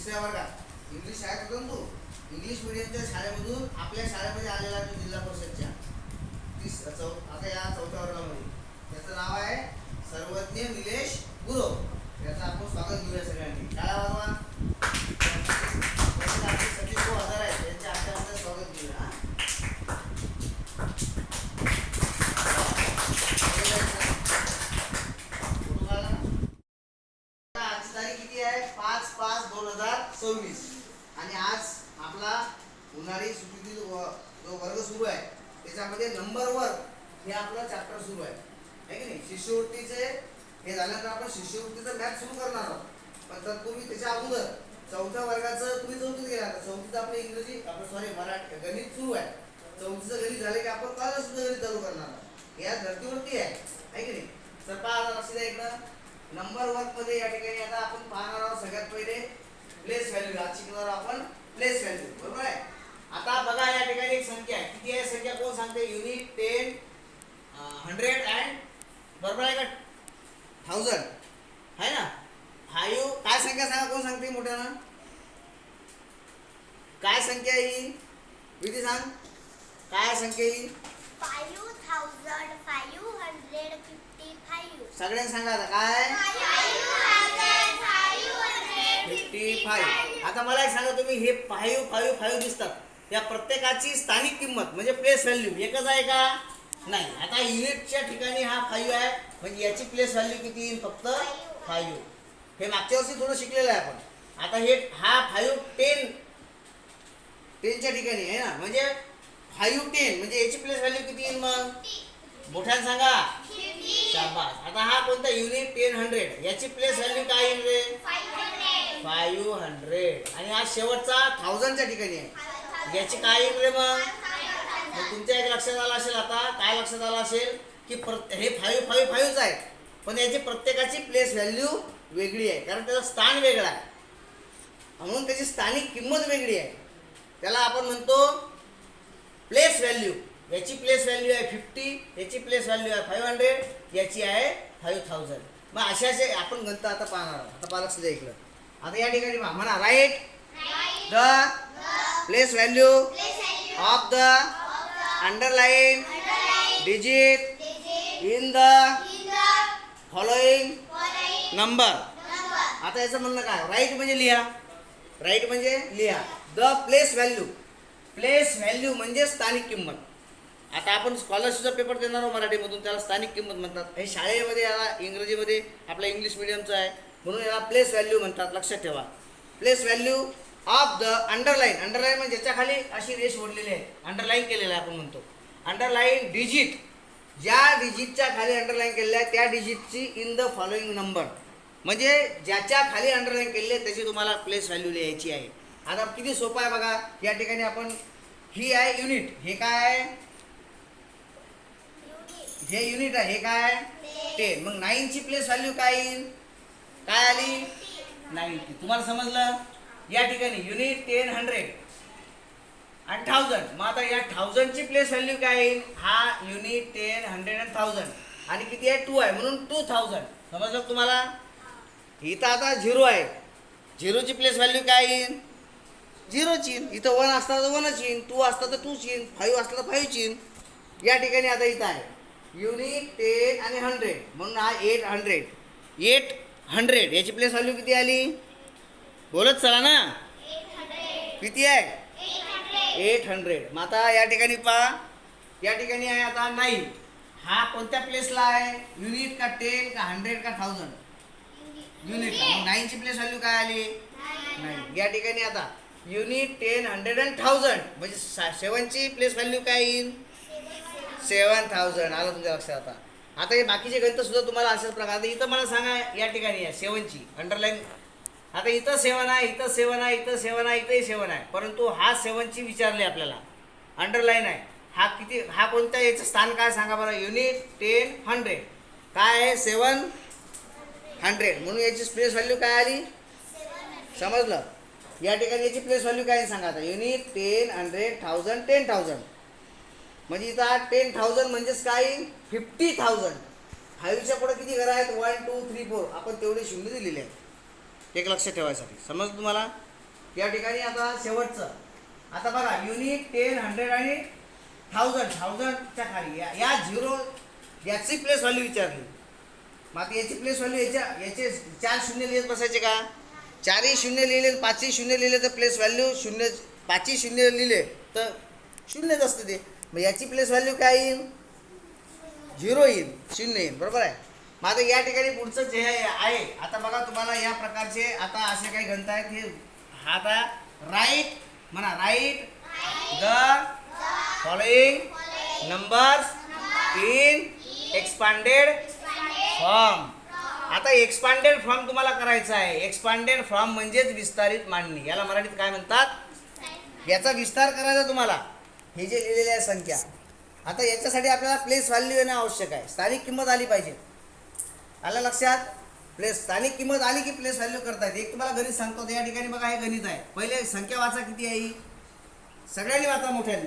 तिसऱ्या वर्गात इंग्लिश शाळेत होतो ना तू, इंग्लिश मिडियमच्या शाळेमधून आपल्या शाळेमध्ये आलेला तू जिल्हा परिषदच्या आता या चौथ्या वर्गामध्ये. त्याचं नाव आहे सर्वज्ञ निलेश गुरव. याचं आपण स्वागत घेऊया सगळ्यांनी. टाळ्या वाजवा. सतीश भाऊ हजर आहेत, त्यांच्या हातामध्ये स्वागत घेऊया. आजची तारीख किती आहे? 5/5/2026 आणि आज आपला उन्हाळी सुट्टीतील जो वर्ग सुरू आहे त्याच्यामध्ये नंबर वर्ग हे आपलं चॅप्टर सुरू आहे की नाही. शिष्यवृत्तीचे हे झाल्यानंतर आपण शिष्यवृत्तीचं मॅथ सुरू करणार आहोत. पण तत्पूर्वी त्याच्या अगोदर चौथ्या वर्गाचं तुम्ही चौथीत गेला, चौथीचं आपलं इंग्रजी मराठी गणित सुरू आहे. चौथीचं गणित झालं की आपण कॉलेज सुद्धा गणित चालू करणार आहोत. या धर्तीवरती आहे की नाही. तर पहा लक्ष द्या इकडं. नंबर वर्क मध्ये या ठिकाणी आता आपण पाहणार आहोत सगळ्यात पहिले प्लेस व्हॅल्यू. आज शिकणार आपण प्लेस व्हॅल्यू, बरोबर आहे. आता बघा या ठिकाणी एक संख्या आहे. किती आहे संख्या कोण सांगते? युनिट, 10, 100 अँड बरोबर आहे का 1000 आहे ना. 5 काय संख्या सांगा, कोण सांगते मोठ्यानं? काय संख्या ही? विधी सांग, काय संख्या ही? 5555. सगळ्यांनी सांगा आता काय? 55. आता मला एक सांगा, तुम्ही हे 555 दिसतात, या प्रत्येकाची स्थानिक किंमत म्हणजे प्लेस व्हॅल्यू एकच आहे का? नाही. आता युनिटच्या ठिकाणी हा 5 आहे म्हणजे याची प्लेस व्हॅल्यू किती येईल? फक्त 5. हे मागच्या वर्षी थोडं शिकलेलं आहे आपण. आता हा 5 10च्या ठिकाणी आहे ना, म्हणजे 5 10 म्हणजे याची प्लेस व्हॅल्यू किती येईल मग? मोठ्यानं सांगा. शाबास. आता हा कोणता? युनिट 10 100 याची प्लेस व्हॅल्यू काय येईल रे? 500. आणि हा शेवटचा 1000च्या ठिकाणी आहे, याची काय येईल रे मग? तुमच्या एक लक्षात आलं असेल, आता काय लक्षात आलं असेल की हे 555 आहे पण याची प्रत्येकाची प्लेस व्हॅल्यू वेगळी आहे, कारण त्याचं स्थान वेगळं आहे म्हणून त्याची स्थानिक किंमत वेगळी आहे. त्याला आपण म्हणतो प्लेस व्हॅल्यू. याची प्लेस व्हॅल्यू आहे 50, याची प्लेस व्हॅल्यू आहे 500, याची आहे 5000. मग असे आपण गणित आता पाहणार आहोत. आता पालक सुद्धा इकडं. आता या ठिकाणी म्हणा, write the place value of the underline digit in the following number. आता याचं म्हणणं काय? राईट म्हणजे लिहा. राईट म्हणजे लिहा. The place value. Place value म्हणजे स्थानिक किंमत. आता आपण स्कॉलरशिपचा पेपर देणार आहोत मराठीमधून, त्याला स्थानिक किंमत म्हणतात. हे शाळेमध्ये याला इंग्रजीमध्ये आपल्या इंग्लिश मिडियमचं आहे म्हणून याला प्लेस व्हॅल्यू म्हणतात. लक्षात ठेवा. Place value of the underline. Underline म्हणजे ज्याच्या खाली अशी रेष ओढलेली आहे, अंडरलाईन केलेलं आहे आपण म्हणतो. अंडरलाईन डिजिट, ज्या डिजिटच्या खाली अंडरलाईन केलेलं आहे त्या डिजिटची इन द फॉलोइंग नंबर, म्हणजे ज्याच्या खाली अंडरलाईन केलेली आहे त्याची तुम्हाला प्लेस व्हॅल्यू लिहायची आहे. आता किती सोपं आहे बघा. या ठिकाणी आपण ही आहे युनिट, हे काय आहे? हे युनिट आहे, हे काय आहे? 10. मग 9ची प्लेस व्हॅल्यू काय येईल? काय आली? 90. तुम्हाला समजलं? या ठिकाणी युनिट 10 100 आणि 1000. मग आता या 1000ची प्लेस व्हॅल्यू काय येईल? हा युनिट 10 100 आणि 1000 आणि किती आहे? 2 आहे म्हणून 2000. समजलं तुम्हाला? इथं आता 0 आहे, 0ची प्लेस व्हॅल्यू काय येईल? 0च येईल. इथं 1 असता तर 1च येईल, 2 असता तर 2च येईल, 5 असला तर 5च येईल. या ठिकाणी आता इथं आहे युनिट 10 आणि 100 म्हणून हा 800. 800 याची प्लेस व्हॅल्यू किती आली? बोलत चला ना. किती आहे? 800. मग आता या ठिकाणी पहा, या ठिकाणी आहे आता 9. हा कोणत्या प्लेसला आहे? युनिट का 10 का 100 का 1000? युनिटला. मग 9ची प्लेस व्हॅल्यू काय आली? 9. या ठिकाणी आता युनिट 10 100 आणि 1000 म्हणजे 7ची प्लेस व्हॅल्यू काय येईल? 7000. आलं तुमच्या लक्षात. आता हे बाकीचे गणित सुद्धा तुम्हाला अशाच प्रकारे. इथं मला सांगा, या ठिकाणी आहे 7ची अंडरलाईन. आता इथं 7 आहे, इथं 7 आहे, इथं 7 आहे, इथंही 7 आहे, परंतु हा 7ची विचारली आपल्याला, अंडरलाईन आहे. हा किती? हा कोणत्या याचं स्थान काय सांगा बरं? युनिट 10 100 काय आहे? 700 म्हणून याची प्लेस व्हॅल्यू काय आली? समजलं? या ठिकाणी याची प्लेस व्हॅल्यू काय सांगा आता? युनिट 10 100 1000 10000 म्हणजे इथं 10000 म्हणजेच काय? 50000. 5च्या पुढे किती घरं आहेत? 1 2 3 4. आपण तेवढे शून्य दिलेले आहेत. एक लक्षात ठेवायसाठी. समजलं तुम्हाला? या ठिकाणी आता शेवटचं. आता बघा युनिट 10 100 आणि 1000च्या खाली या झिरो याची प्लेस व्हॅल्यू विचारली. मग आता याची प्लेस व्हॅल्यू याचे 4 शून्य लिहित बसायचे का? 4ही शून्य लिहिले 5ही शून्य लिहिले तर प्लेस व्हॅल्यू शून्य. 5ही शून्य लिहिले तर शून्यच असते ते. मग याची प्लेस व्हॅल्यू काय येईल? 0 येईल, 0 येईल. बरोबर आहे. मग आता या ठिकाणी पुढचं जे आहे आता बघा तुम्हाला या प्रकारचे आता असे काही गणित आहेत. हे आता राईट म्हणा, write the following numbers in expanded form. आता एक्सपांडेड फॉर्म तुम्हाला करायचा आहे. एक्सपांडेड फॉर्म म्हणजेच विस्तारित मांडणी. याला मराठीत काय म्हणतात? याचा विस्तार करायचा तुम्हाला. हे जे लिहिलेल्या आहे संख्या, आता याच्यासाठी आपल्याला प्लेस व्हॅल्यू येणं आवश्यक आहे. स्थानिक किंमत आली पाहिजे. आलं लक्षात? स्थानिक किंमत आली की प्लेस व्हॅल्यू करतायत. एक तुम्हाला गणित सांगतो. या ठिकाणी बघा हे गणित आहे. पहिले संख्या वाचा, किती आहे? सगळ्यांनी वाचा, मोठ्याने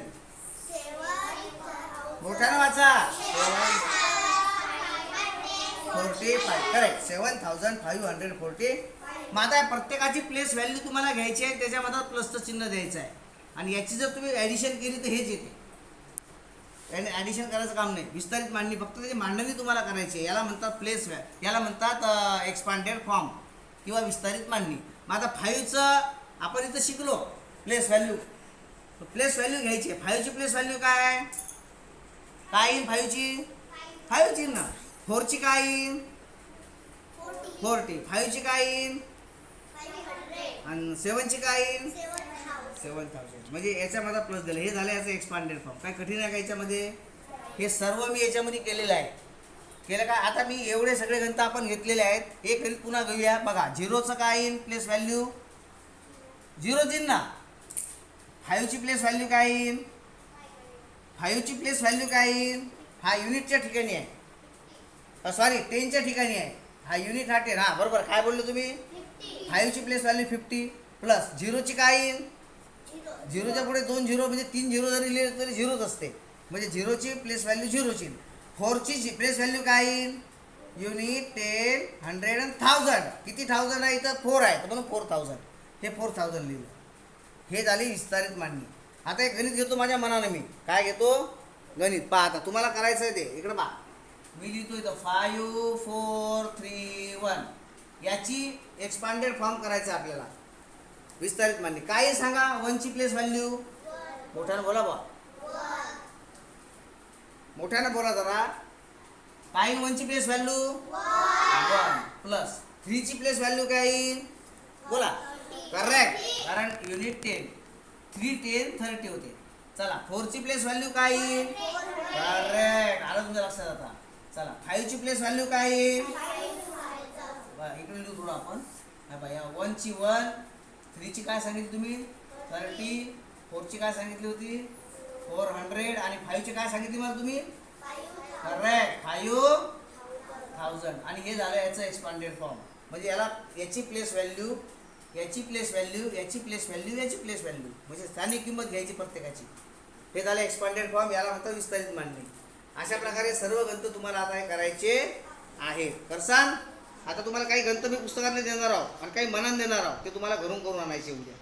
वाचा. 45 करेक्ट. 7540. मग आता प्रत्येकाची प्लेस व्हॅल्यू तुम्हाला घ्यायची आहे. त्याच्यामध्ये प्लसचं चिन्ह द्यायचं आहे. आणि याची जर तुम्ही ॲडिशन केली तर हेच येते. ॲडिशन करायचं काम नाही. विस्तारित मांडणी, फक्त त्याची मांडणी तुम्हाला करायची आहे. याला म्हणतात याला म्हणतात एक्सपांडेड फॉर्म किंवा विस्तारित मांडणी. मग आता 5चं आपण इथं शिकलो प्लेस व्हॅल्यू. प्लेस व्हॅल्यू घ्यायची आहे. 5ची प्लेस व्हॅल्यू काय येईल? 5ची ना. 4ची काय येईल? 40. 5ची काय येईल? आणि 7ची काय येईल? 7000. म्हणजे याच्यामध्ये प्लस दिलं. हे झालं याचं एक्सपांडेड फॉर्म. काय कठीण आहे का याच्यामध्ये? हे सर्व मी याच्यामध्ये केलेलं आहे. केलं का? आता मी एवढे सगळे गणित आपण घेतलेले आहेत. एक गणित पुन्हा घेऊया. बघा 0चं काय येईल? प्लेस व्हॅल्यू 0 येईल ना. 5ची प्लेस व्हॅल्यू काय येईल? 5ची प्लेस व्हॅल्यू काय येईल? हा युनिटच्या ठिकाणी आहे. सॉरी 10च्या ठिकाणी आहे. हा युनिट हा 10. हा बरोबर. काय बोललो तुम्ही? 5ची प्लेस व्हॅल्यू 50 प्लस 0ची काय येईल? 0च्या पुढे 2 0 म्हणजे 3 0 जरी लिहिले तरी 0च असते. म्हणजे 0ची प्लेस व्हॅल्यू 0च येईल. 4ची प्लेस व्हॅल्यू काय येईल? युनिट 10 100 आणि 1000. किती 1000 आहे इथं? 4 आहे, तर म्हणून 4000. हे 4000 लिहिलं. हे झाली विस्तारित मांडणी. आता एक गणित घेतो माझ्या मनाने. मी काय घेतो? गणित. पहा आता तुम्हाला करायचं आहे ते. इकडे पहा, मी लिहितो इथं 5 4 3 1. याची एक्सपांडेड फॉर्म करायचं आपल्याला. विस्तारित मांडणी काय सांगा? 1ची प्लेस व्हॅल्यू मोठ्यानं बोला बा. मोठ्यानं बोला जरा. काय 1ची प्लेस व्हॅल्यू 1 प्लस 3ची प्लेस व्हॅल्यू काय येईल? बोला. करेक्ट. कारण युनिट 10 3 10 30 होते. चला 4ची प्लेस व्हॅल्यू काय येईल? करेक्ट. आलं तुमच्या लक्षात आता. चला 5ची प्लेस व्हॅल्यू काय येईल? इकडे लिहू थोडं आपण. हा बाया 1ची 1, 3ची काय सांगितली तुम्ही? 30. 4ची काय सांगितली होती? 400. आणि 5ची काय सांगितली मला तुम्ही? करेक्ट 5000. आणि हे झालं याचं एक्सपांडेड फॉर्म. म्हणजे याला याची प्लेस व्हॅल्यू, याची प्लेस व्हॅल्यू, याची प्लेस व्हॅल्यू, याची प्लेस व्हॅल्यू, म्हणजे स्थानिक किंमत घ्यायची प्रत्येकाची. हे झालं एक्सपांडेड फॉर्म. याला म्हणतात विस्तारित मांडणी. अशा प्रकारे सर्व गणित तुम्हाला आता हे करायचे आहे. करसान. आता तुम्हाला काही गणित मी पुस्तकातले देणार आहोत आणि काही मनान देणार आहोत. ते तुम्हाला घरून करून आणायचे उद्या.